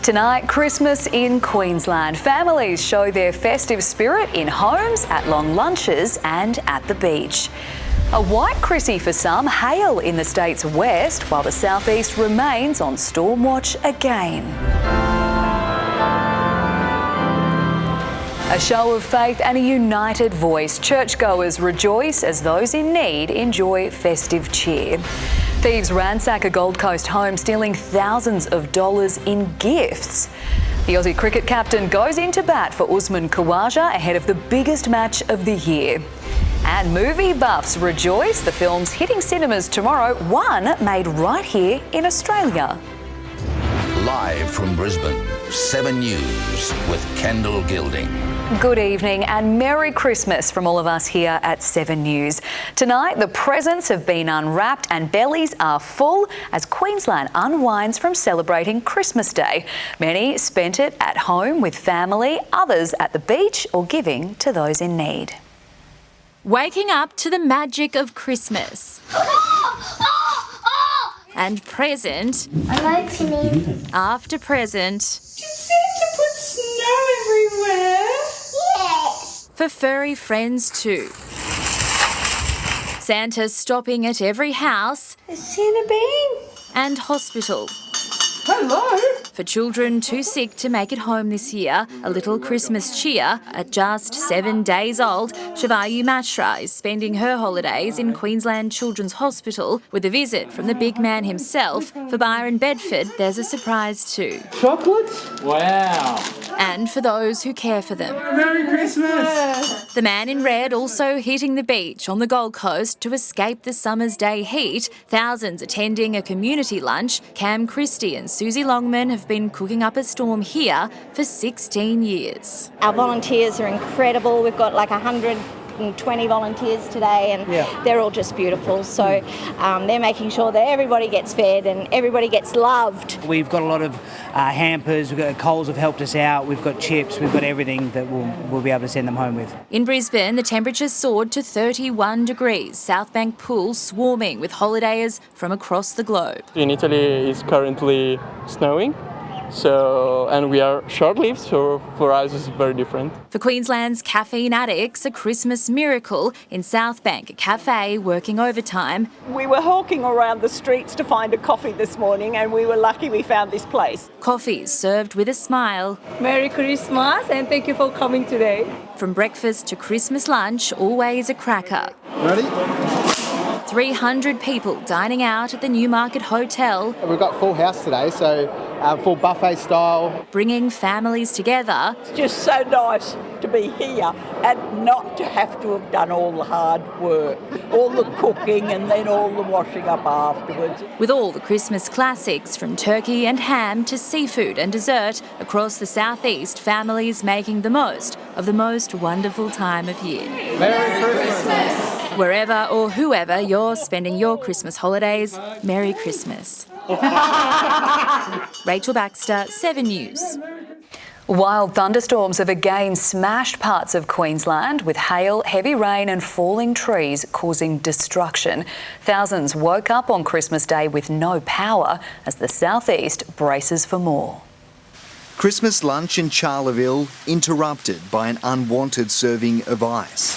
Tonight, Christmas in Queensland. Families show their festive spirit in homes, at long lunches and at the beach. A white Chrissy for some, hail in the state's west, while the southeast remains on storm watch again. A show of faith and a united voice. Churchgoers rejoice as those in need enjoy festive cheer. Thieves ransack a Gold Coast home, stealing thousands of dollars in gifts. The Aussie cricket captain goes into bat for Usman Khawaja ahead of the biggest match of the year. And movie buffs rejoice. The film's hitting cinemas tomorrow, one made right here in Australia. Live from Brisbane, 7 News with Kendall Gilding. Good evening and Merry Christmas from all of us here at 7 News. Tonight, the presents have been unwrapped and bellies are full as Queensland unwinds from celebrating Christmas Day. Many spent it at home with family, others at the beach or giving to those in need. Waking up to the magic of Christmas. And present I like singing. after present Did Santa put snow everywhere? Yes. for furry friends too. Santa's stopping at every house Has Santa been? and hospital. Hello. For children too sick to make it home this year, a little Christmas cheer. At just 7 days old, Shivayu Mashra is spending her holidays in Queensland Children's Hospital with a visit from the big man himself. For Byron Bedford, there's a surprise too. Chocolates? Wow. And for those who care for them. Merry Christmas. The man in red also hitting the beach on the Gold Coast to escape the summer's day heat. Thousands attending a community lunch. Cam Christie and Susie Longman have been cooking up a storm here for 16 years. Our volunteers are incredible. We've got like 120 volunteers today and they're all just beautiful. So they're making sure that everybody gets fed and everybody gets loved. We've got a lot of hampers, we've got Coles have helped us out, we've got chips, we've got everything that we'll be able to send them home with. In Brisbane, the temperature soared to 31 degrees. South Bank Pool swarming with holidayers from across the globe. In Italy, it's currently snowing. And we are short-lived, so for us it's very different. For Queensland's caffeine addicts, a Christmas miracle. In South Bank, a cafe working overtime. We were hawking around the streets to find a coffee this morning and we were lucky we found this place. Coffees served with a smile. Merry Christmas and thank you for coming today. From breakfast to Christmas lunch, always a cracker. Ready? 300 people dining out at the Newmarket Hotel. We've got full house today, so full buffet style. Bringing families together. It's just so nice to be here and not to have to have done all the hard work, all the cooking and then all the washing up afterwards. With all the Christmas classics from turkey and ham to seafood and dessert, across the southeast, families making the most of the most wonderful time of year. Merry Christmas. Wherever or whoever you're spending your Christmas holidays, Merry Christmas. Rachel Baxter, 7 News. Wild thunderstorms have again smashed parts of Queensland with hail, heavy rain and falling trees causing destruction. Thousands woke up on Christmas Day with no power as the southeast braces for more. Christmas lunch in Charleville interrupted by an unwanted serving of ice.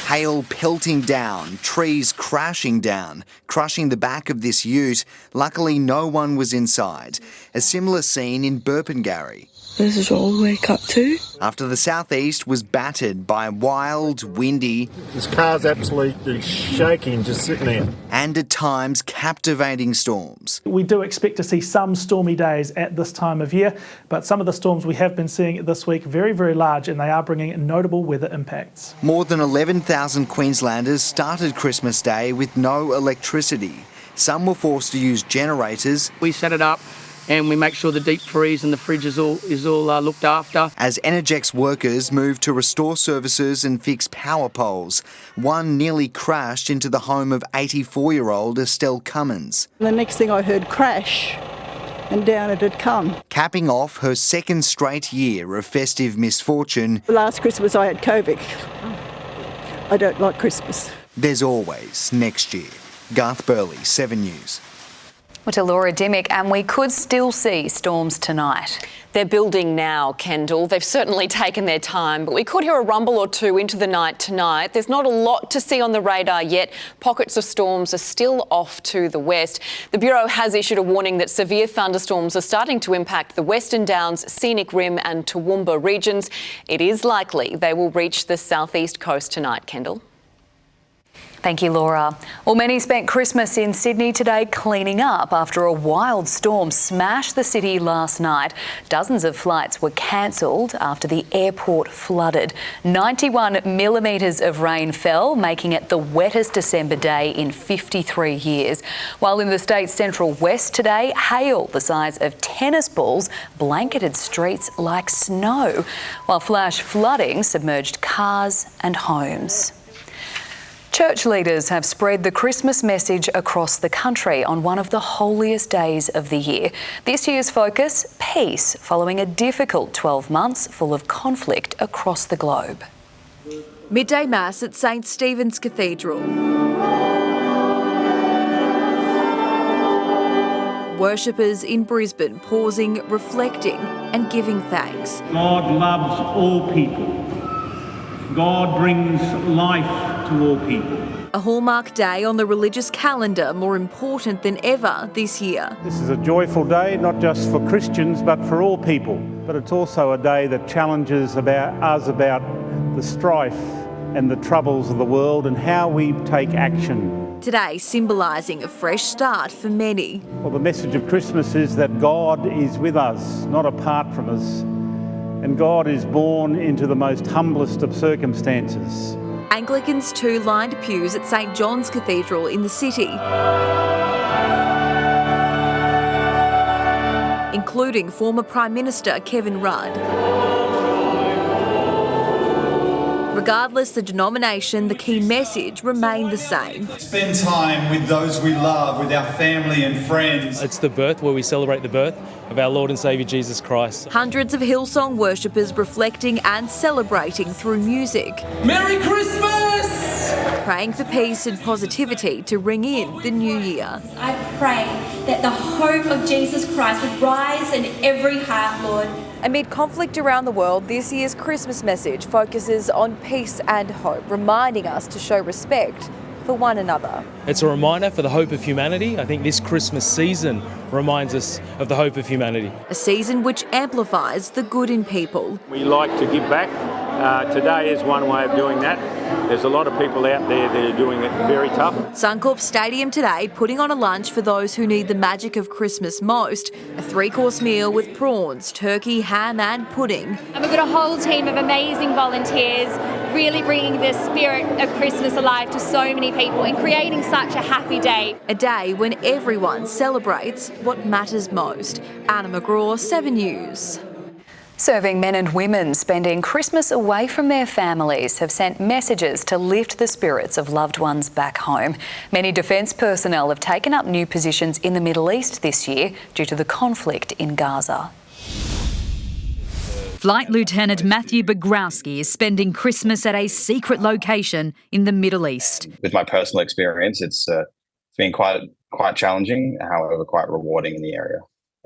Hail pelting down, trees crashing down, crushing the back of this ute. Luckily, no one was inside. A similar scene in Burpengary. This is all we wake up to. After the southeast was battered by wild, windy, this car's absolutely shaking just sitting there, and at times captivating storms. We do expect to see some stormy days at this time of year, but some of the storms we have been seeing this week very, very large, and they are bringing notable weather impacts. More than 11,000 Queenslanders started Christmas Day with no electricity. Some were forced to use generators. We set it up and we make sure the deep freeze and the fridge is all looked after. As Energex workers moved to restore services and fix power poles, one nearly crashed into the home of 84-year-old Estelle Cummins. The next thing I heard crash and down it had come. Capping off her second straight year of festive misfortune. Last Christmas I had COVID. I don't like Christmas. There's always next year. Garth Burley, 7 News. Well, to Laura Dymock, and we could still see storms tonight. They're building now, Kendall. They've certainly taken their time, but we could hear a rumble or two into the night tonight. There's not a lot to see on the radar yet. Pockets of storms are still off to the west. The Bureau has issued a warning that severe thunderstorms are starting to impact the Western Downs, Scenic Rim and Toowoomba regions. It is likely they will reach the southeast coast tonight, Kendall. Thank you, Laura. Well, many spent Christmas in Sydney today cleaning up after a wild storm smashed the city last night. Dozens of flights were cancelled after the airport flooded. 91 millimetres of rain fell, making it the wettest December day in 53 years. While in the state's central west today, hail the size of tennis balls blanketed streets like snow, while flash flooding submerged cars and homes. Church leaders have spread the Christmas message across the country on one of the holiest days of the year. This year's focus, peace, following a difficult 12 months full of conflict across the globe. Midday Mass at St Stephen's Cathedral. Worshippers in Brisbane pausing, reflecting and giving thanks. God loves all people. God brings life to all people. A hallmark day on the religious calendar, more important than ever this year. This is a joyful day, not just for Christians, but for all people. But it's also a day that challenges us about the strife and the troubles of the world and how we take action. Today symbolising a fresh start for many. Well, the message of Christmas is that God is with us, not apart from us. And God is born into the most humblest of circumstances. Anglicans too lined pews at St John's Cathedral in the city, including former Prime Minister Kevin Rudd. Regardless the denomination, the key message remained the same. Spend time with those we love, with our family and friends. It's the birth where we celebrate the birth of our Lord and Saviour Jesus Christ. Hundreds of Hillsong worshippers reflecting and celebrating through music. Merry Christmas! Praying for peace and positivity to ring in the new year. I pray that the hope of Jesus Christ would rise in every heart, Lord. Amid conflict around the world, this year's Christmas message focuses on peace and hope, reminding us to show respect for one another. It's a reminder for the hope of humanity. I think this Christmas season reminds us of the hope of humanity. A season which amplifies the good in people. We like to give back. Today is one way of doing that. There's a lot of people out there that are doing it very tough. Suncorp Stadium today putting on a lunch for those who need the magic of Christmas most. A 3-course meal with prawns, turkey, ham and pudding. And we've got a whole team of amazing volunteers really bringing the spirit of Christmas alive to so many people and creating such a happy day. A day when everyone celebrates what matters most. Anna McGraw, 7 News. Serving men and women spending Christmas away from their families have sent messages to lift the spirits of loved ones back home. Many defence personnel have taken up new positions in the Middle East this year due to the conflict in Gaza. Flight Lieutenant Matthew Bogrowski is spending Christmas at a secret location in the Middle East. With my personal experience, it's been quite challenging, however quite rewarding in the area.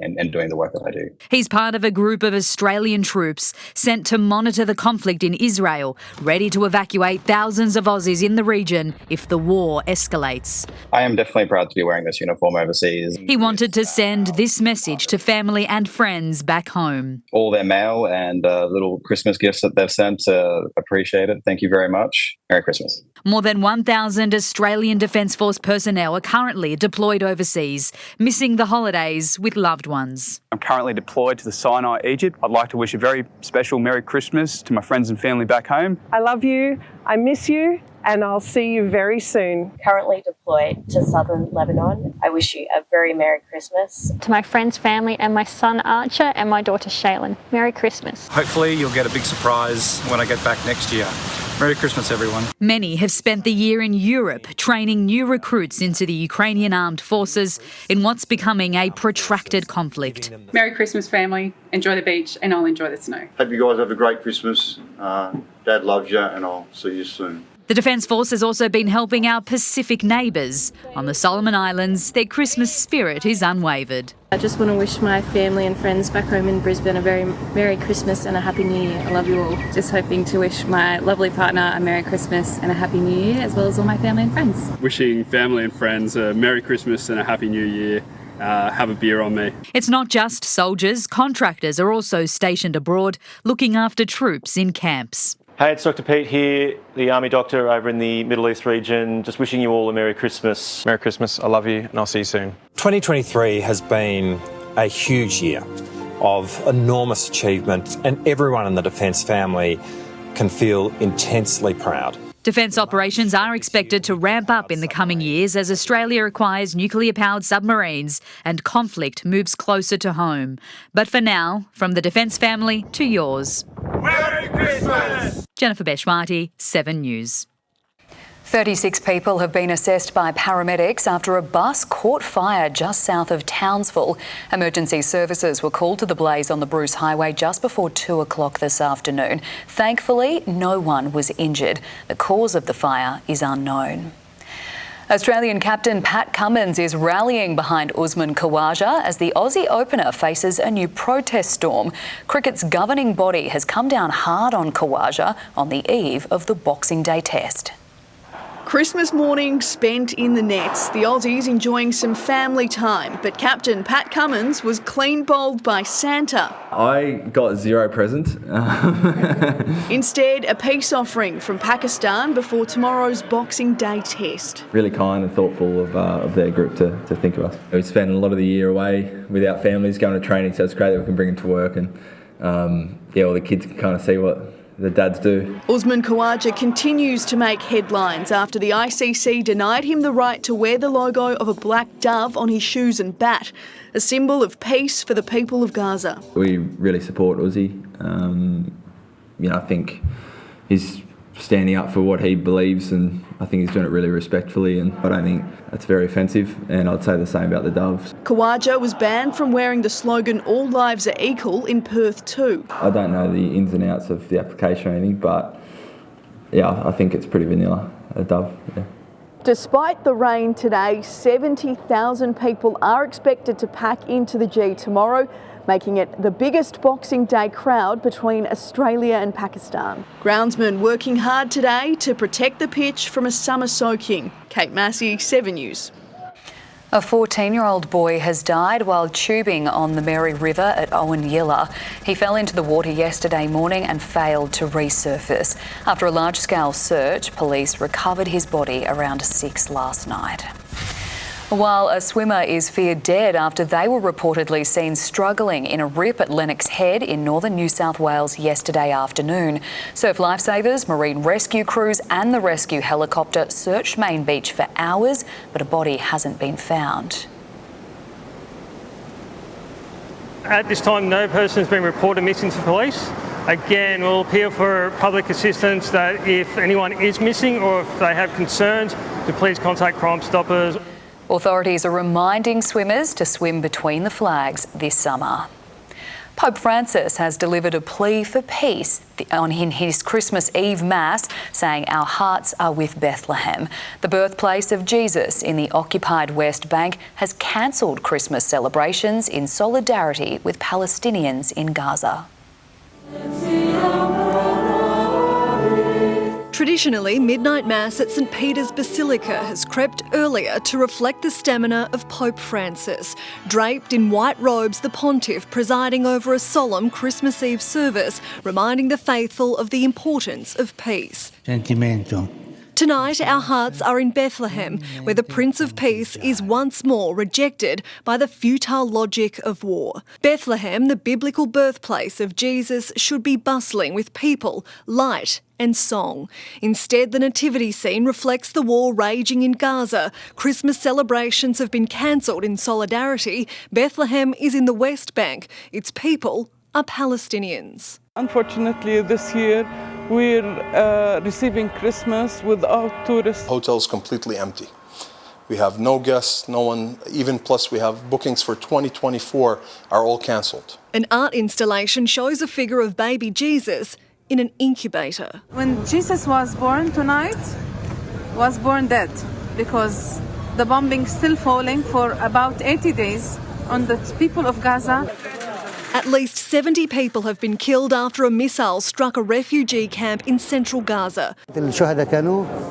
And doing the work that I do. He's part of a group of Australian troops sent to monitor the conflict in Israel, ready to evacuate thousands of Aussies in the region if the war escalates. I am definitely proud to be wearing this uniform overseas. He wanted to send this message to family and friends back home. All their mail and little Christmas gifts that they've sent, appreciate it. Thank you very much. Merry Christmas. More than 1,000 Australian Defence Force personnel are currently deployed overseas, missing the holidays with loved ones. I'm currently deployed to the Sinai, Egypt. I'd like to wish a very special Merry Christmas to my friends and family back home. I love you, I miss you, and I'll see you very soon. Currently deployed to southern Lebanon. I wish you a very Merry Christmas. To my friends, family and my son Archer and my daughter Shaylin, Merry Christmas. Hopefully you'll get a big surprise when I get back next year. Merry Christmas, everyone. Many have spent the year in Europe training new recruits into the Ukrainian armed forces in what's becoming a protracted conflict. Merry Christmas, family. Enjoy the beach and I'll enjoy the snow. Hope you guys have a great Christmas. Dad loves you and I'll see you soon. The Defence Force has also been helping our Pacific neighbours. On the Solomon Islands, their Christmas spirit is unwavered. I just want to wish my family and friends back home in Brisbane a very Merry Christmas and a Happy New Year. I love you all. Just hoping to wish my lovely partner a Merry Christmas and a Happy New Year, as well as all my family and friends. Wishing family and friends a Merry Christmas and a Happy New Year. Have a beer on me. It's not just soldiers. Contractors are also stationed abroad, looking after troops in camps. Hey, it's Dr. Pete here, the Army doctor over in the Middle East region. Just wishing you all a Merry Christmas. Merry Christmas, I love you, and I'll see you soon. 2023 has been a huge year of enormous achievement, and everyone in the Defence family can feel intensely proud. Defence operations are expected to ramp up in the coming years as Australia acquires nuclear-powered submarines and conflict moves closer to home. But for now, from the Defence family to yours. Merry Christmas! Jennifer Beshwati, 7 News. 36 people have been assessed by paramedics after a bus caught fire just south of Townsville. Emergency services were called to the blaze on the Bruce Highway just before 2 o'clock this afternoon. Thankfully, no one was injured. The cause of the fire is unknown. Australian captain Pat Cummins is rallying behind Usman Khawaja as the Aussie opener faces a new protest storm. Cricket's governing body has come down hard on Khawaja on the eve of the Boxing Day test. Christmas morning spent in the nets, the Aussies enjoying some family time, but captain Pat Cummins was clean bowled by Santa. I got 0 presents. Instead, a peace offering from Pakistan before tomorrow's Boxing Day test. Really kind and thoughtful of their group to think of us. We spend a lot of the year away with our families going to training, so it's great that we can bring them to work and all the kids can kind of see what the dads do. Usman Khawaja continues to make headlines after the ICC denied him the right to wear the logo of a black dove on his shoes and bat, a symbol of peace for the people of Gaza. We really support Uzi. I think he's standing up for what he believes, and I think he's doing it really respectfully, and I don't think that's very offensive, and I'd say the same about the doves. Khawaja was banned from wearing the slogan "All lives are equal" in Perth too. I don't know the ins and outs of the application or anything, but I think it's pretty vanilla, a dove. Yeah. Despite the rain today, 70,000 people are expected to pack into the G tomorrow, making it the biggest Boxing Day crowd between Australia and Pakistan. Groundsmen working hard today to protect the pitch from a summer soaking. Kate Massey, 7 News. A 14-year-old boy has died while tubing on the Mary River at Owen-Yilla. He fell into the water yesterday morning and failed to resurface. After a large-scale search, police recovered his body around 6 last night. While a swimmer is feared dead after they were reportedly seen struggling in a rip at Lennox Head in northern New South Wales yesterday afternoon. Surf lifesavers, marine rescue crews and the rescue helicopter searched Main Beach for hours, but a body hasn't been found. At this time, no person has been reported missing to police. Again, we'll appeal for public assistance that if anyone is missing or if they have concerns, to please contact Crime Stoppers. Authorities are reminding swimmers to swim between the flags this summer. Pope Francis has delivered a plea for peace in his Christmas Eve Mass, saying our hearts are with Bethlehem. The birthplace of Jesus in the occupied West Bank has cancelled Christmas celebrations in solidarity with Palestinians in Gaza. Traditionally, midnight mass at St Peter's Basilica has crept earlier to reflect the stamina of Pope Francis. Draped in white robes, the pontiff presiding over a solemn Christmas Eve service, reminding the faithful of the importance of peace. Sentimento. Tonight, our hearts are in Bethlehem, where the Prince of Peace is once more rejected by the futile logic of war. Bethlehem, the biblical birthplace of Jesus, should be bustling with people, light and song. Instead, the nativity scene reflects the war raging in Gaza. Christmas celebrations have been cancelled in solidarity. Bethlehem is in the West Bank. Its people are Palestinians. Unfortunately, this year we're receiving Christmas without tourists. Hotel's completely empty. We have no guests, no one, even plus we have bookings for 2024 are all cancelled. An art installation shows a figure of baby Jesus in an incubator. When Jesus was born tonight, was born dead because the bombing still falling for about 80 days on the people of Gaza. At least 70 people have been killed after a missile struck a refugee camp in central Gaza.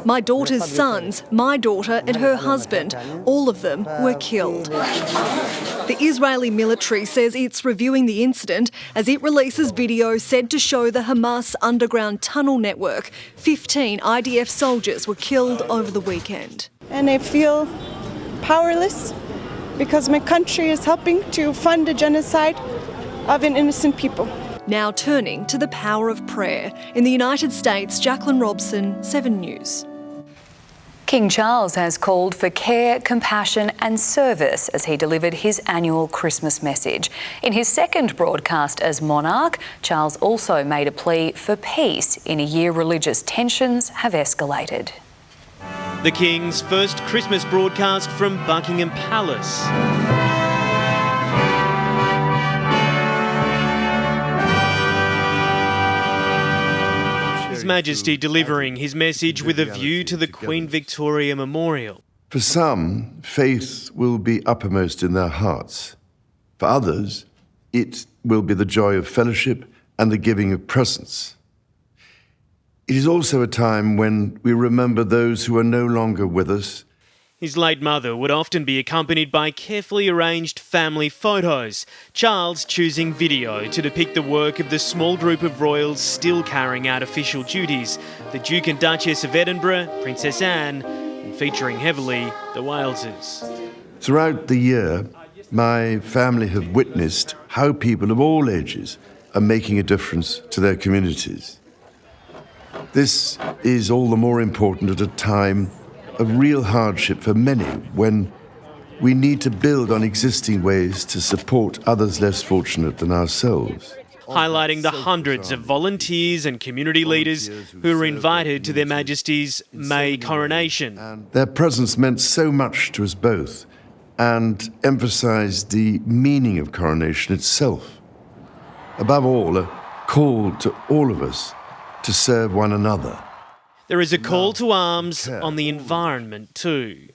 My daughter's sons, my daughter and her husband, all of them were killed. The Israeli military says it's reviewing the incident as it releases video said to show the Hamas underground tunnel network. 15 IDF soldiers were killed over the weekend. And I feel powerless because my country is helping to fund the genocide of an innocent people. Now turning to the power of prayer. In the United States, Jacqueline Robson, 7 News. King Charles has called for care, compassion and service as he delivered his annual Christmas message. In his second broadcast as monarch, Charles also made a plea for peace in a year religious tensions have escalated. The King's first Christmas broadcast from Buckingham Palace. His Majesty delivering his message with a view to the Queen Victoria Memorial. For some, faith will be uppermost in their hearts. For others, it will be the joy of fellowship and the giving of presents. It is also a time when we remember those who are no longer with us. His late mother would often be accompanied by carefully arranged family photos, Charles choosing video to depict the work of the small group of royals still carrying out official duties, the Duke and Duchess of Edinburgh, Princess Anne, and featuring heavily the Waleses. Throughout the year, my family have witnessed how people of all ages are making a difference to their communities. This is all the more important at a time of real hardship for many when we need to build on existing ways to support others less fortunate than ourselves. Highlighting the hundreds of volunteers and community leaders who were invited to Their Majesty's May coronation. Their presence meant so much to us both and emphasised the meaning of coronation itself. Above all, a call to all of us to serve one another. There is a call to arms on the environment too.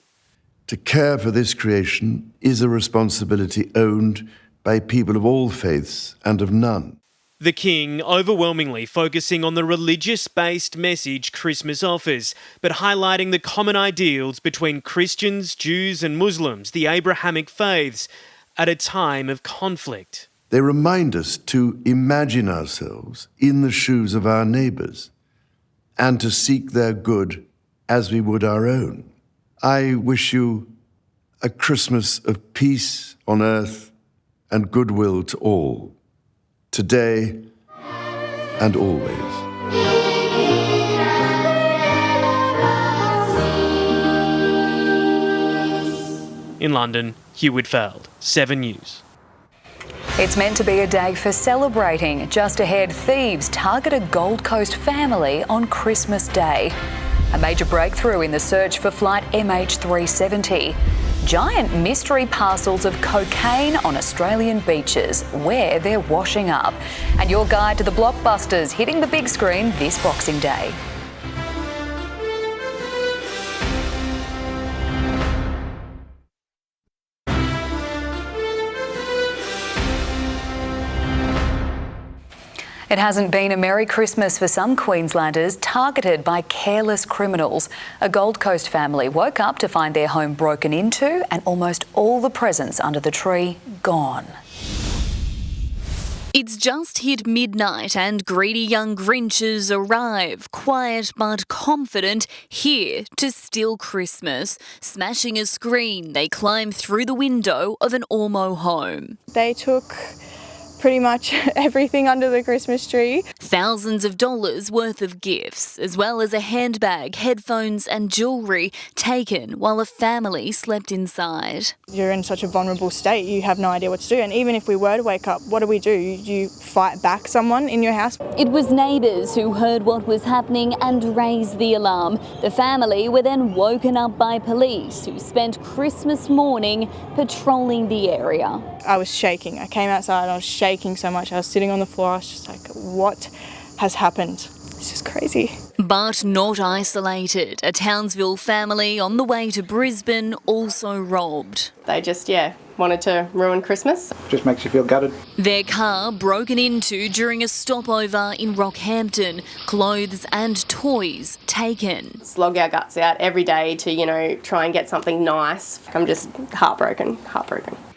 To care for this creation is a responsibility owned by people of all faiths and of none. The King overwhelmingly focusing on the religious-based message Christmas offers, but highlighting the common ideals between Christians, Jews and Muslims, the Abrahamic faiths, at a time of conflict. They remind us to imagine ourselves in the shoes of our neighbours and to seek their good as we would our own. I wish you a Christmas of peace on earth and goodwill to all, today and always. In London, Hugh Whitfield, 7 News. It's meant to be a day for celebrating. Just ahead, thieves target a Gold Coast family on Christmas Day. A major breakthrough in the search for flight MH370. Giant mystery parcels of cocaine on Australian beaches, where they're washing up. And your guide to the blockbusters hitting the big screen this Boxing Day. It hasn't been a Merry Christmas for some Queenslanders targeted by careless criminals. A Gold Coast family woke up to find their home broken into and almost all the presents under the tree gone. It's just hit midnight and greedy young Grinches arrive, quiet but confident, here to steal Christmas. Smashing a screen, they climb through the window of an Ormo home. They took pretty much everything under the Christmas tree. Thousands of dollars worth of gifts, as well as a handbag, headphones and jewellery taken while a family slept inside. You're in such a vulnerable state, you have no idea what to do. And even if we were to wake up, what do? You fight back someone in your house? It was neighbours who heard what was happening and raised the alarm. The family were then woken up by police, who spent Christmas morning patrolling the area. I was shaking. I came outside, I was shaking so much. I was sitting on the floor, I was just like, what has happened. It's just crazy. But not isolated. A Townsville family on the way to Brisbane also robbed. They just, wanted to ruin Christmas. Just makes you feel gutted. Their car broken into during a stopover in Rockhampton. Clothes and toys taken. Slog our guts out every day to, try and get something nice. I'm just heartbroken.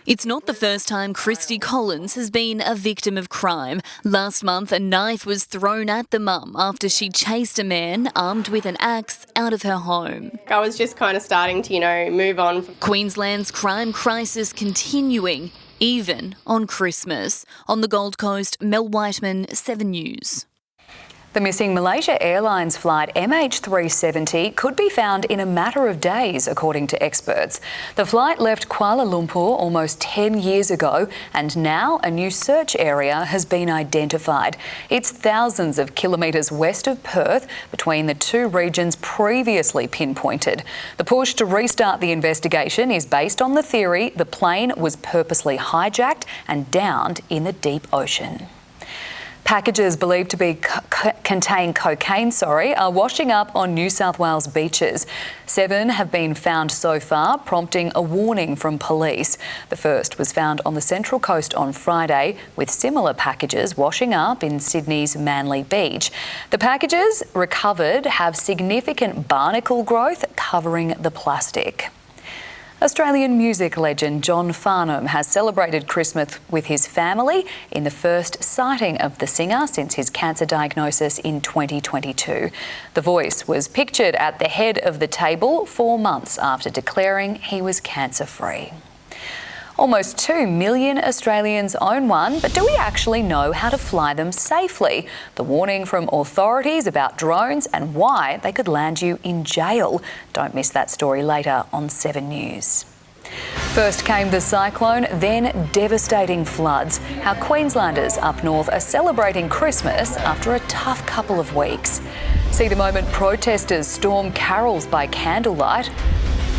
It's not the first time Christy Collins has been a victim of crime. Last month, a knife was thrown at the mum after she chased a man armed with an axe out of her home. I was just kind of starting to, move on. Queensland's crime crisis continuing, even on Christmas. On the Gold Coast, Mel Whiteman, 7 News. The missing Malaysia Airlines flight MH370 could be found in a matter of days, according to experts. The flight left Kuala Lumpur almost 10 years ago, and now a new search area has been identified. It's thousands of kilometres west of Perth, between the two regions previously pinpointed. The push to restart the investigation is based on the theory the plane was purposely hijacked and downed in the deep ocean. Packages believed to contain cocaine, are washing up on New South Wales beaches. 7 have been found so far, prompting a warning from police. The first was found on the Central Coast on Friday, with similar packages washing up in Sydney's Manly Beach. The packages recovered have significant barnacle growth covering the plastic. Australian music legend John Farnham has celebrated Christmas with his family in the first sighting of the singer since his cancer diagnosis in 2022. The Voice was pictured at the head of the table 4 months after declaring he was cancer-free. Almost 2 million Australians own one, but do we actually know how to fly them safely? The warning from authorities about drones and why they could land you in jail. Don't miss that story later on 7 News. First came the cyclone, then devastating floods. How Queenslanders up north are celebrating Christmas after a tough couple of weeks. See the moment protesters storm carols by candlelight.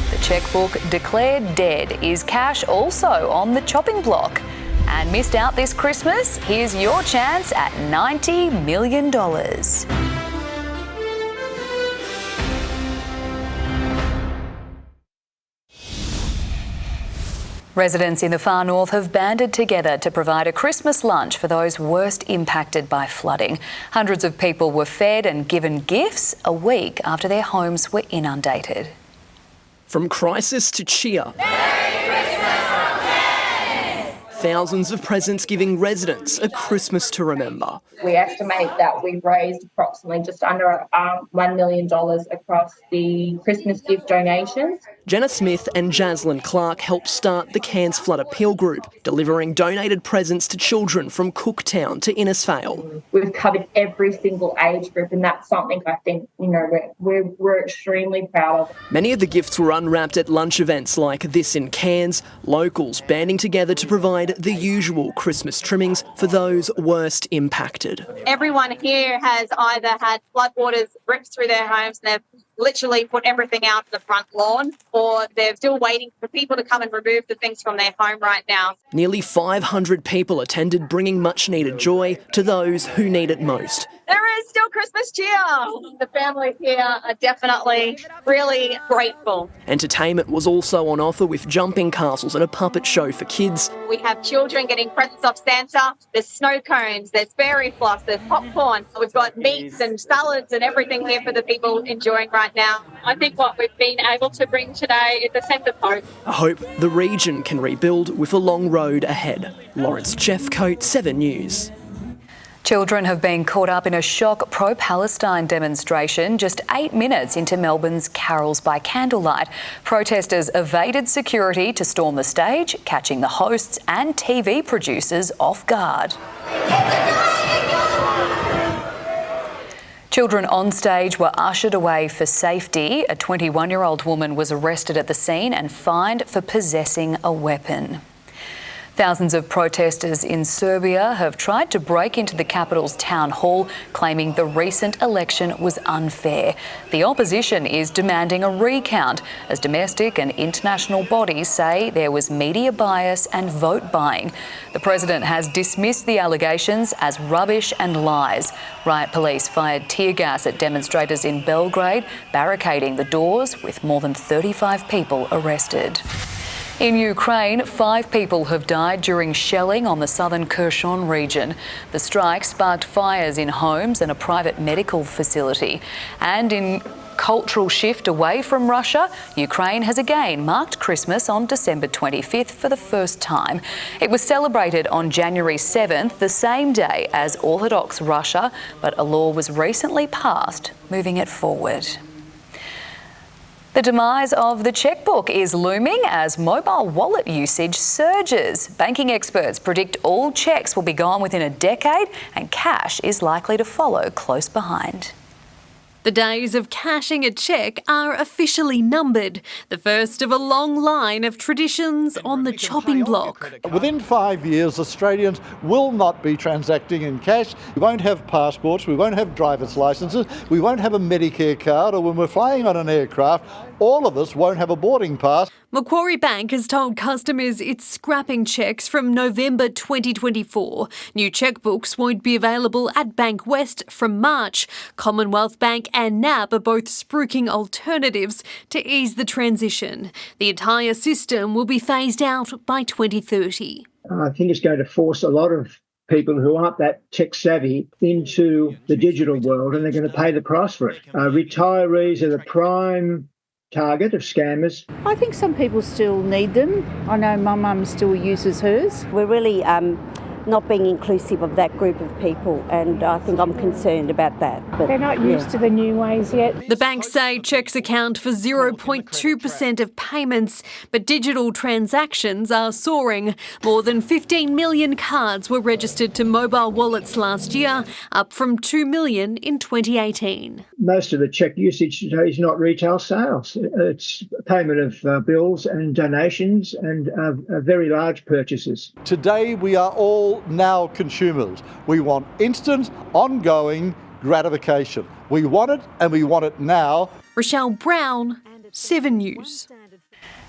The chequebook declared dead. Is cash also on the chopping block? And missed out this Christmas? Here's your chance at $90 million. Residents in the far north have banded together to provide a Christmas lunch for those worst impacted by flooding. Hundreds of people were fed and given gifts a week after their homes were inundated. From crisis to cheer. Thousands of presents giving residents a Christmas to remember. We estimate that we've raised approximately just under $1 million across the Christmas gift donations. Jenna Smith and Jaslyn Clark helped start the Cairns Flood Appeal Group, delivering donated presents to children from Cooktown to Innisfail. We've covered every single age group, and that's something I think we're extremely proud of. Many of the gifts were unwrapped at lunch events like this in Cairns, locals banding together to provide the usual Christmas trimmings for those worst impacted. Everyone here has either had floodwaters rip through their homes and they've literally put everything out to the front lawn, or they're still waiting for people to come and remove the things from their home right now. Nearly 500 people attended, bringing much-needed joy to those who need it most. There is still Christmas cheer. The families here are definitely really grateful. Entertainment was also on offer with jumping castles and a puppet show for kids. We have children getting presents off Santa. There's snow cones, there's fairy floss, there's popcorn. We've got meats and salads and everything here for the people enjoying right now. I think what we've been able to bring today is a sense of hope. A hope the region can rebuild with a long road ahead. Lawrence Jeffcoat, 7 News. Children have been caught up in a shock pro-Palestine demonstration just 8 minutes into Melbourne's Carols by Candlelight. Protesters evaded security to storm the stage, catching the hosts and TV producers off guard. Children on stage were ushered away for safety. A 21-year-old woman was arrested at the scene and fined for possessing a weapon. Thousands of protesters in Serbia have tried to break into the capital's town hall, claiming the recent election was unfair. The opposition is demanding a recount, as domestic and international bodies say there was media bias and vote buying. The president has dismissed the allegations as rubbish and lies. Riot police fired tear gas at demonstrators in Belgrade, barricading the doors, with more than 35 people arrested. In Ukraine, 5 people have died during shelling on the southern Kherson region. The strike sparked fires in homes and a private medical facility. And in cultural shift away from Russia, Ukraine has again marked Christmas on December 25th for the first time. It was celebrated on January 7th, the same day as Orthodox Russia, but a law was recently passed, moving it forward. The demise of the chequebook is looming as mobile wallet usage surges. Banking experts predict all cheques will be gone within a decade and cash is likely to follow close behind. The days of cashing a cheque are officially numbered, the first of a long line of traditions on the chopping block. Within 5 years, Australians will not be transacting in cash. We won't have passports, we won't have driver's licences, we won't have a Medicare card, or when we're flying on an aircraft, all of us won't have a boarding pass. Macquarie Bank has told customers it's scrapping cheques from November 2024. New chequebooks won't be available at Bank West from March. Commonwealth Bank and NAB are both spruiking alternatives to ease the transition. The entire system will be phased out by 2030. I think it's going to force a lot of people who aren't that tech savvy into the digital world, and they're going to pay the price for it. Retirees are the prime target of scammers. I think some people still need them. I know my mum still uses hers. We're really not being inclusive of that group of people, and I think I'm concerned about that. But they're not used to the new ways yet. The banks say cheques account for 0.2% of payments, but digital transactions are soaring. More than 15 million cards were registered to mobile wallets last year, up from 2 million in 2018. Most of the cheque usage today is not retail sales. It's payment of bills and donations and very large purchases. Today we are all now consumers. We want instant, ongoing gratification. We want it, and we want it now. Rochelle Brown, 7 News.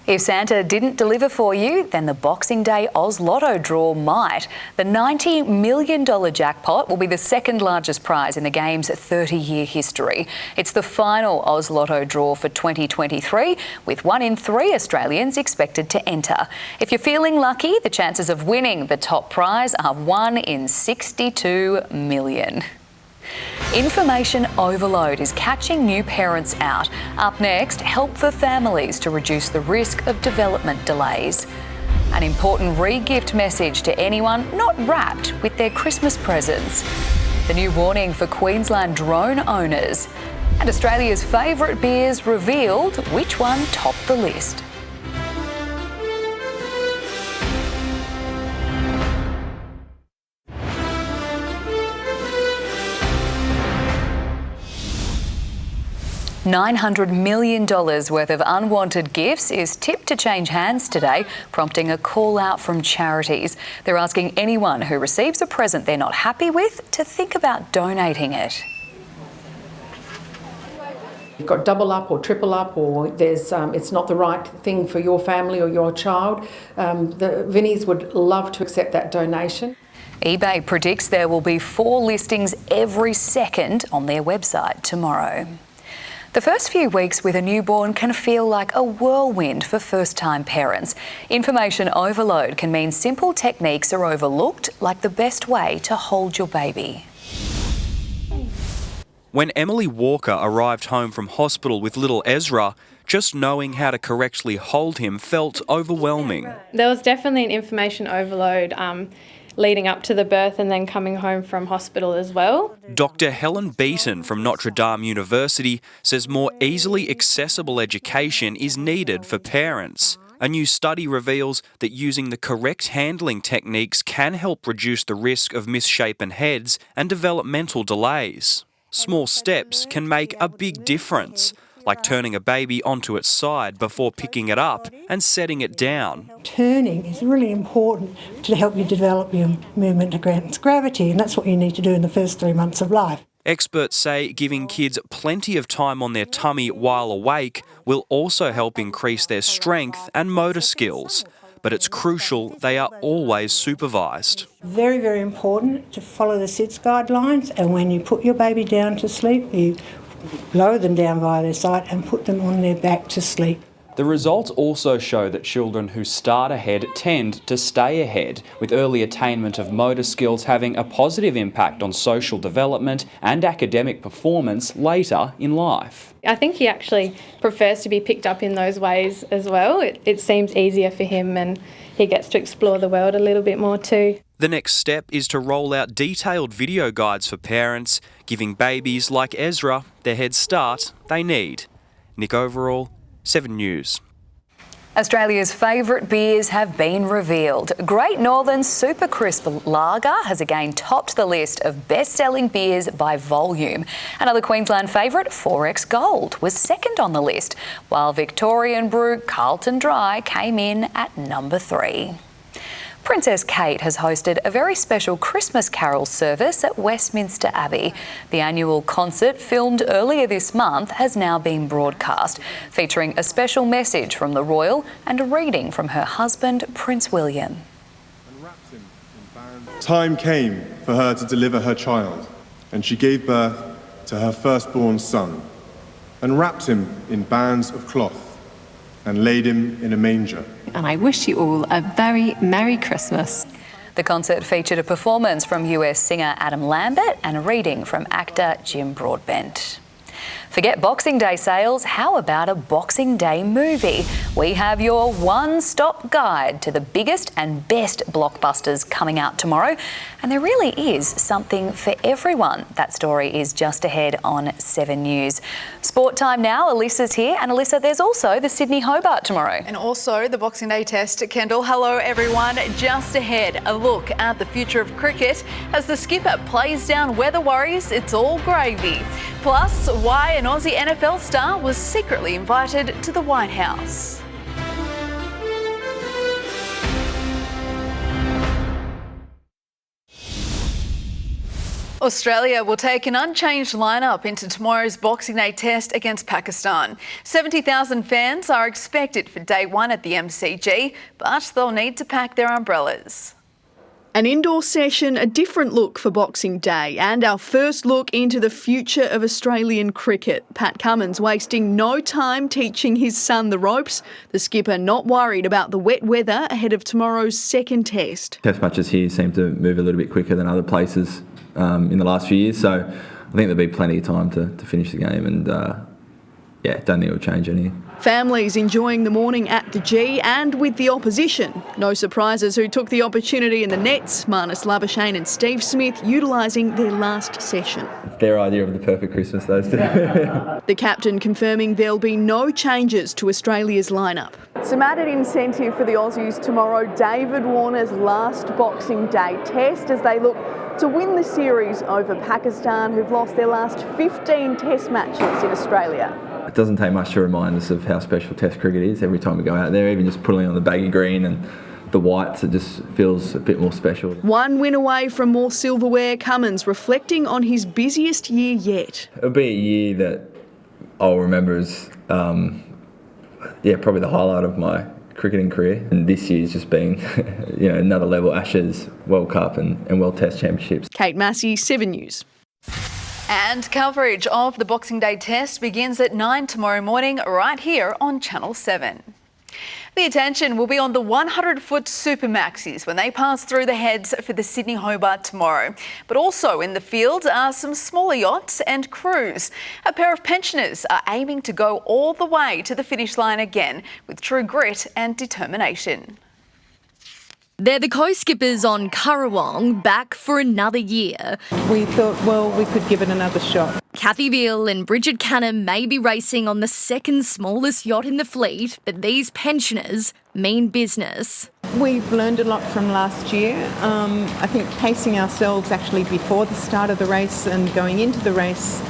If Santa didn't deliver for you, then the Boxing Day Oz Lotto draw might. The $90 million jackpot will be the second largest prize in the game's 30-year history. It's the final Oz Lotto draw for 2023, with 1 in 3 Australians expected to enter. If you're feeling lucky, the chances of winning the top prize are 1 in 62 million. Information overload is catching new parents out. Up next, help for families to reduce the risk of development delays. An important re-gift message to anyone not wrapped with their Christmas presents. The new warning for Queensland drone owners. And Australia's favourite beers revealed, which one topped the list. $900 million worth of unwanted gifts is tipped to change hands today, prompting a call out from charities. They're asking anyone who receives a present they're not happy with to think about donating it. You've got double up or triple up, or there's it's not the right thing for your family or your child. The Vinnies would love to accept that donation. eBay predicts there will be 4 listings every second on their website tomorrow. The first few weeks with a newborn can feel like a whirlwind for first-time parents. Information overload can mean simple techniques are overlooked, like the best way to hold your baby. When Emily Walker arrived home from hospital with little Ezra, just knowing how to correctly hold him felt overwhelming. There was definitely an information overload leading up to the birth and then coming home from hospital as well. Dr. Helen Beaton from Notre Dame University says more easily accessible education is needed for parents. A new study reveals that using the correct handling techniques can help reduce the risk of misshapen heads and developmental delays. Small steps can make a big difference, like turning a baby onto its side before picking it up and setting it down. Turning is really important to help you develop your movement against gravity, and that's what you need to do in the first 3 months of life. Experts say giving kids plenty of time on their tummy while awake will also help increase their strength and motor skills. But it's crucial they are always supervised. Very, very important to follow the SIDS guidelines, and when you put your baby down to sleep, you lower them down via their side and put them on their back to sleep. The results also show that children who start ahead tend to stay ahead, with early attainment of motor skills having a positive impact on social development and academic performance later in life. I think he actually prefers to be picked up in those ways as well. It seems easier for him and he gets to explore the world a little bit more too. The next step is to roll out detailed video guides for parents, giving babies like Ezra the head start they need. Nick Overall, 7 News. Australia's favourite beers have been revealed. Great Northern Super Crisp Lager has again topped the list of best-selling beers by volume. Another Queensland favourite, 4X Gold, was second on the list, while Victorian brew Carlton Dry came in at number 3. Princess Kate has hosted a very special Christmas carol service at Westminster Abbey. The annual concert, filmed earlier this month, has now been broadcast, featuring a special message from the royal and a reading from her husband, Prince William. Time came for her to deliver her child, and she gave birth to her firstborn son, and wrapped him in bands of cloth, and laid him in a manger. And I wish you all a very Merry Christmas. The concert featured a performance from US singer Adam Lambert and a reading from actor Jim Broadbent. Forget Boxing Day sales, how about a Boxing Day movie? We have your one-stop guide to the biggest and best blockbusters coming out tomorrow, and there really is something for everyone. That story is just ahead on 7 News. Sport time now, Alissa's here, and Alissa, there's also the Sydney Hobart tomorrow. And also the Boxing Day test. Kendall, hello everyone. Just ahead, a look at the future of cricket. As the skipper plays down weather worries, it's all gravy. Plus, why an Aussie NFL star was secretly invited to the White House. Australia will take an unchanged lineup into tomorrow's Boxing Day test against Pakistan. 70,000 fans are expected for day one at the MCG, but they'll need to pack their umbrellas. An indoor session, a different look for Boxing Day, and our first look into the future of Australian cricket. Pat Cummins wasting no time teaching his son the ropes. The skipper not worried about the wet weather ahead of tomorrow's second test. Test matches here seem to move a little bit quicker than other places in the last few years, so I think there'll be plenty of time to finish the game, and don't think it'll change anything. Families enjoying the morning at the G and with the opposition. No surprises who took the opportunity in the nets. Marnus Labuschagne and Steve Smith utilising their last session. It's their idea of the perfect Christmas, those two. The captain confirming there'll be no changes to Australia's lineup. Some added incentive for the Aussies tomorrow. David Warner's last Boxing Day test as they look to win the series over Pakistan, who've lost their last 15 test matches in Australia. It doesn't take much to remind us of how special Test cricket is every time we go out there, even just putting on the baggy green and the whites, it just feels a bit more special. One win away from more silverware, Cummins reflecting on his busiest year yet. It'll be a year that I'll remember as, probably the highlight of my cricketing career. And this year's just been, another level, Ashes, World Cup and World Test Championships. Kate Massey, 7 News. And coverage of the Boxing Day test begins at 9 tomorrow morning right here on Channel 7. The attention will be on the 100-foot Super Maxis when they pass through the heads for the Sydney Hobart tomorrow. But also in the field are some smaller yachts and crews. A pair of pensioners are aiming to go all the way to the finish line again with true grit and determination. They're the co-skippers on Currawong, back for another year. We thought, we could give it another shot. Kathy Veal and Bridget Canham may be racing on the second smallest yacht in the fleet, but these pensioners mean business. We've learned a lot from last year. I think pacing ourselves actually before the start of the race and going into the race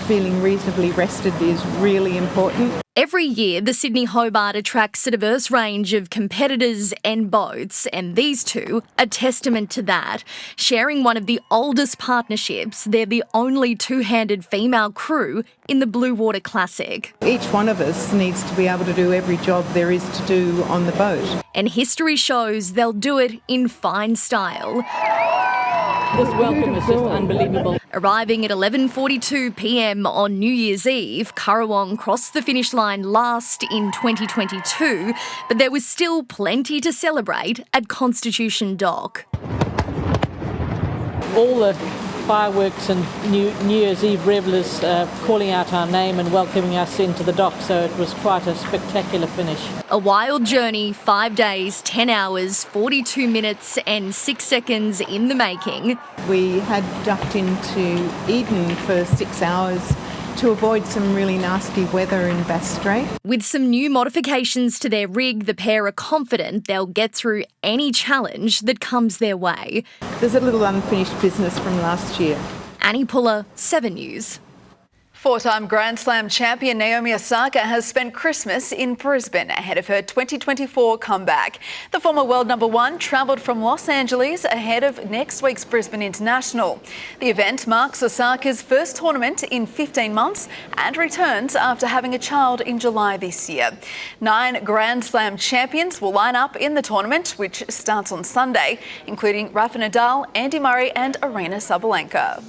feeling reasonably rested is really important. Every year, the Sydney Hobart attracts a diverse range of competitors and boats, and these two are testament to that. Sharing one of the oldest partnerships, they're the only two-handed female crew in the Blue Water Classic. Each one of us needs to be able to do every job there is to do on the boat. And history shows they'll do it in fine style. This welcome is just unbelievable. Arriving at 11:42 p.m. on New Year's Eve, Currawong crossed the finish line last in 2022, but there was still plenty to celebrate at Constitution Dock. All the fireworks and New Year's Eve revellers calling out our name and welcoming us into the dock, so it was quite a spectacular finish. A wild journey, 5 days, 10 hours, 42 minutes and 6 seconds in the making. We had ducked into Eden for 6 hours to avoid some really nasty weather in Bass Strait. With some new modifications to their rig, the pair are confident they'll get through any challenge that comes their way. There's a little unfinished business from last year. Annie Puller, 7 News. Four-time Grand Slam champion Naomi Osaka has spent Christmas in Brisbane ahead of her 2024 comeback. The former world number one travelled from Los Angeles ahead of next week's Brisbane International. The event marks Osaka's first tournament in 15 months and returns after having a child in July this year. 9 Grand Slam champions will line up in the tournament, which starts on Sunday, including Rafa Nadal, Andy Murray and Aryna Sabalenka.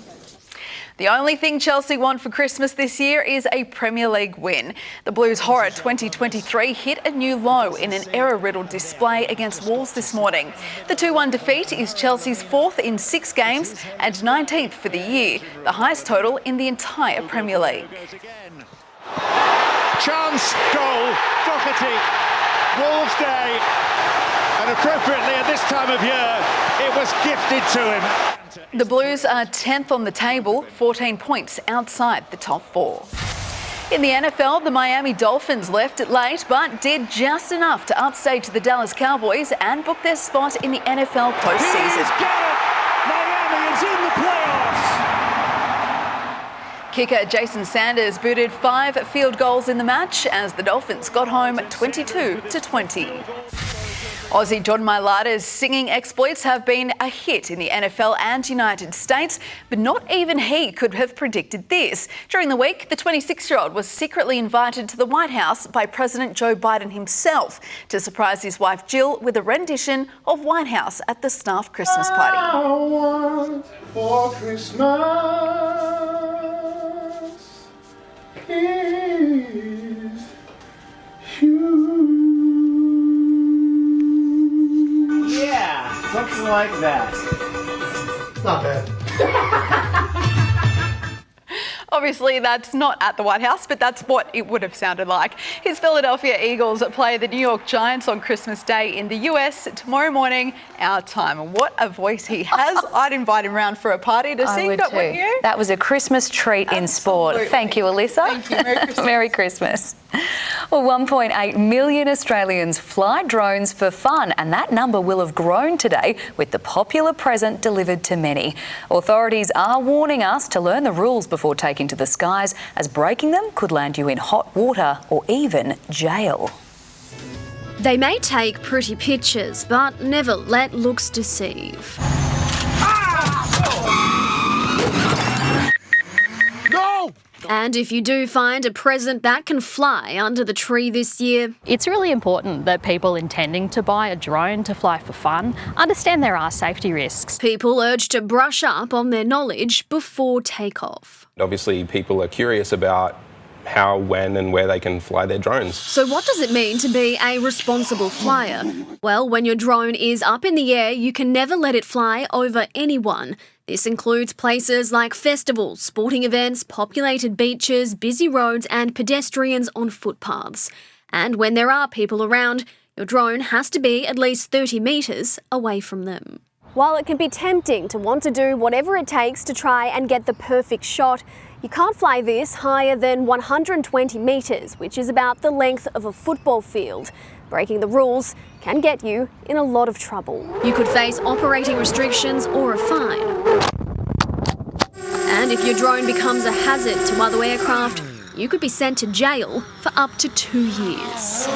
The only thing Chelsea want for Christmas this year is a Premier League win. The Blues' horror 2023 hit a new low in an error-riddled display against Wolves this morning. The 2-1 defeat is Chelsea's 4th in 6 games and 19th for the year, the highest total in the entire Premier League. Chance, goal, Doherty, Wolves Day, and appropriately at this time of year, it was gifted to him. The Blues are 10th on the table, 14 points outside the top 4. In the NFL, the Miami Dolphins left it late but did just enough to upstage the Dallas Cowboys and book their spot in the NFL postseason. Miami is in the playoffs. Kicker Jason Sanders booted 5 field goals in the match as the Dolphins got home 22-20. Aussie Jordan Mailata's singing exploits have been a hit in the NFL and United States, but not even he could have predicted this. During the week, the 26-year-old was secretly invited to the White House by President Joe Biden himself to surprise his wife Jill with a rendition of White House at the staff Christmas party. I want for Christmas is you. Yeah, something like that. Not bad. Obviously, that's not at the White House, but that's what it would have sounded like. His Philadelphia Eagles play the New York Giants on Christmas Day in the US tomorrow morning, our time. And what a voice he has. I'd invite him round for a party to sing, wouldn't you? That was a Christmas treat in sport. Thank you, Alissa. Thank you. Merry Christmas. Merry Christmas. Well, 1.8 million Australians fly drones for fun, and that number will have grown today with the popular present delivered to many. Authorities are warning us to learn the rules before taking to the skies, as breaking them could land you in hot water or even jail. They may take pretty pictures, but never let looks deceive. No! And if you do find a present that can fly under the tree this year, it's really important that people intending to buy a drone to fly for fun understand there are safety risks. People urged to brush up on their knowledge before takeoff. Obviously, people are curious about how, when and where they can fly their drones. So what does it mean to be a responsible flyer? Well, when your drone is up in the air, you can never let it fly over anyone. This includes places like festivals, sporting events, populated beaches, busy roads and pedestrians on footpaths. And when there are people around, your drone has to be at least 30 metres away from them. While it can be tempting to want to do whatever it takes to try and get the perfect shot, you can't fly this higher than 120 metres, which is about the length of a football field. Breaking the rules can get you in a lot of trouble. You could face operating restrictions or a fine. And And if your drone becomes a hazard to other aircraft, you could be sent to jail for up to 2 years.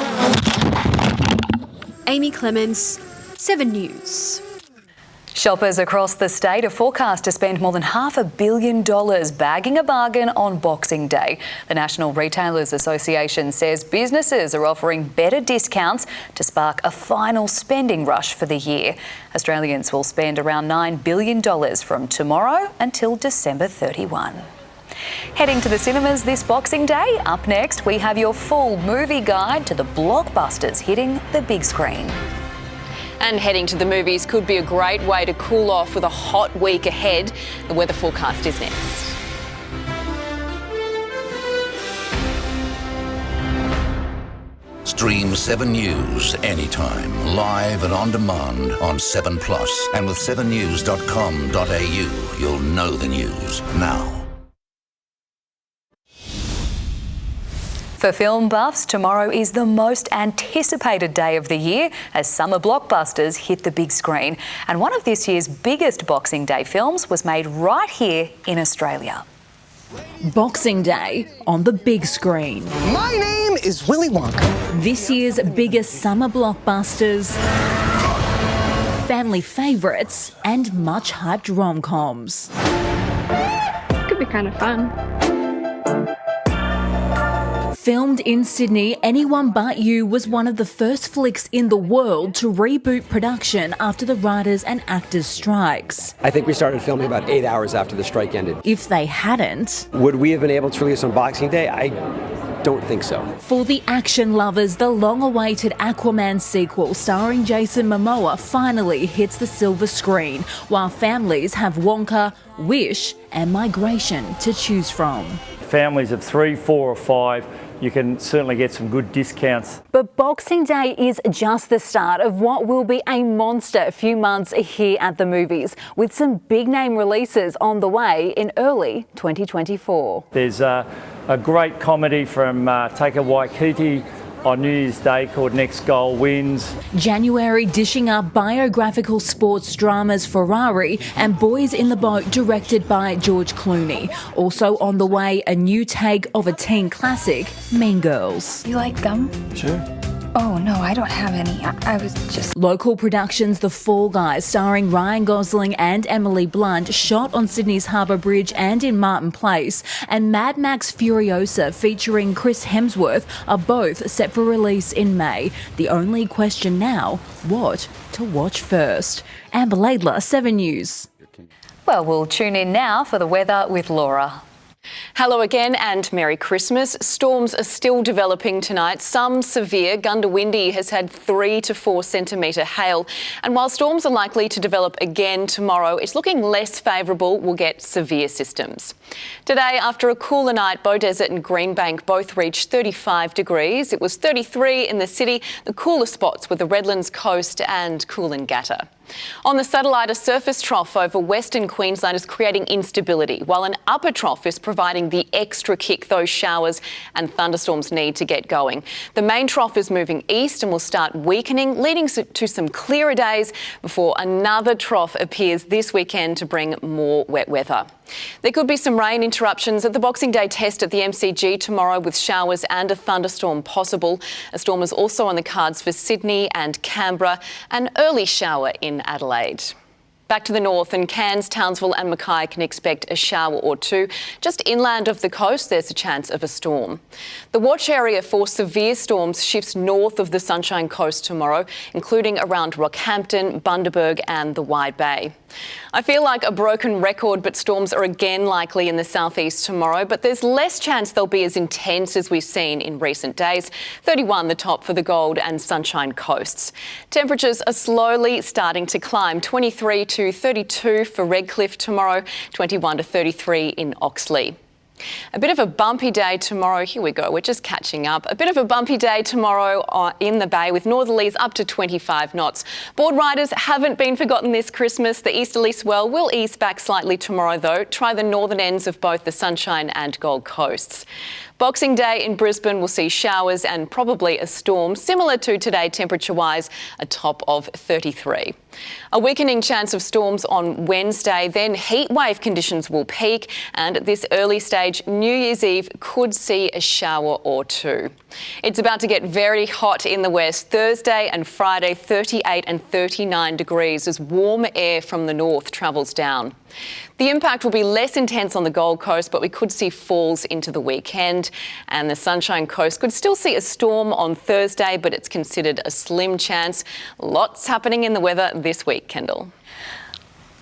Amy Clemens, 7 News. Shoppers across the state are forecast to spend more than $500 million bagging a bargain on Boxing Day. The National Retailers Association says businesses are offering better discounts to spark a final spending rush for the year. Australians will spend around $9 billion from tomorrow until December 31. Heading to the cinemas this Boxing Day. Up next, we have your full movie guide to the blockbusters hitting the big screen. And heading to the movies could be a great way to cool off with a hot week ahead. The weather forecast is next. Stream 7 News anytime, live and on demand on 7plus. And with 7news.com.au, you'll know the news now. For film buffs, tomorrow is the most anticipated day of the year as summer blockbusters hit the big screen. And one of this year's biggest Boxing Day films was made right here in Australia. Boxing Day on the big screen. My name is Willy Wonka. This year's biggest summer blockbusters, family favourites and much hyped rom-coms. Could be kind of fun. Filmed in Sydney, Anyone But You was one of the first flicks in the world to reboot production after the writers and actors' strikes. I think we started filming about 8 hours after the strike ended. If they hadn't... Would we have been able to release on Boxing Day? I don't think so. For the action lovers, the long-awaited Aquaman sequel starring Jason Momoa finally hits the silver screen, while families have Wonka, Wish and Migration to choose from. Families of 3, 4 or 5, you can certainly get some good discounts. But Boxing Day is just the start of what will be a monster few months here at the movies, with some big name releases on the way in early 2024. There's a great comedy from Taika Waititi on New Year's Day called Next Goal Wins. January dishing up biographical sports dramas Ferrari and Boys in the Boat directed by George Clooney. Also on the way, a new take of a teen classic, Mean Girls. You like gum? Sure. Oh, no, I don't have any. I was just... Local productions The Fall Guys, starring Ryan Gosling and Emily Blunt, shot on Sydney's Harbour Bridge and in Martin Place, and Mad Max Furiosa featuring Chris Hemsworth are both set for release in May. The only question now, what to watch first? Amber Laidler, 7 News. Well, we'll tune in now for the weather with Laura. Hello again and Merry Christmas. Storms are still developing tonight, some severe. Gundawindi has had 3 to 4 centimetre hail. And while storms are likely to develop again tomorrow, it's looking less favourable. We'll get severe systems. Today, after a cooler night, Beaudesert and Greenbank both reached 35 degrees. It was 33 in the city. The cooler spots were the Redlands Coast and Coolangatta. On the satellite, a surface trough over Western Queensland is creating instability, while an upper trough is providing the extra kick those showers and thunderstorms need to get going. The main trough is moving east and will start weakening, leading to some clearer days before another trough appears this weekend to bring more wet weather. There could be some rain interruptions at the Boxing Day test at the MCG tomorrow, with showers and a thunderstorm possible. A storm is also on the cards for Sydney and Canberra, an early shower in Adelaide. Back to the north, and Cairns, Townsville and Mackay can expect a shower or two. Just inland of the coast, there's a chance of a storm. The watch area for severe storms shifts north of the Sunshine Coast tomorrow, including around Rockhampton, Bundaberg and the Wide Bay. I feel like a broken record, but storms are again likely in the southeast tomorrow, but there's less chance they'll be as intense as we've seen in recent days. 31 the top for the Gold and Sunshine Coasts. Temperatures are slowly starting to climb, 23 to 32 for Redcliffe tomorrow, 21 to 33 in Oxley. A bit of a bumpy day tomorrow. Here we go, we're just catching up. A bit of a bumpy day tomorrow in the Bay with northerlies up to 25 knots. Board riders haven't been forgotten this Christmas. The easterly swell will ease back slightly tomorrow though. Try the northern ends of both the Sunshine and Gold Coasts. Boxing Day in Brisbane will see showers and probably a storm, similar to today temperature-wise, a top of 33. A weakening chance of storms on Wednesday, then heat wave conditions will peak, and at this early stage, New Year's Eve could see a shower or two. It's about to get very hot in the west. Thursday and Friday, 38 and 39 degrees as warm air from the north travels down. The impact will be less intense on the Gold Coast, but we could see falls into the weekend. And the Sunshine Coast could still see a storm on Thursday, but it's considered a slim chance. Lots happening in the weather this week, Kendall.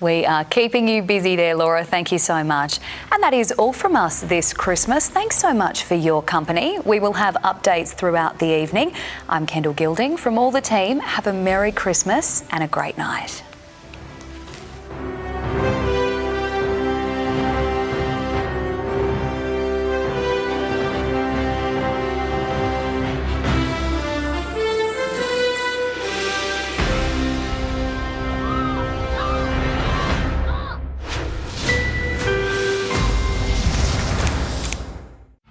We are keeping you busy there, Laura. Thank you so much. And that is all from us this Christmas. Thanks so much for your company. We will have updates throughout the evening. I'm Kendall Gilding from all the team. Have a Merry Christmas and a great night.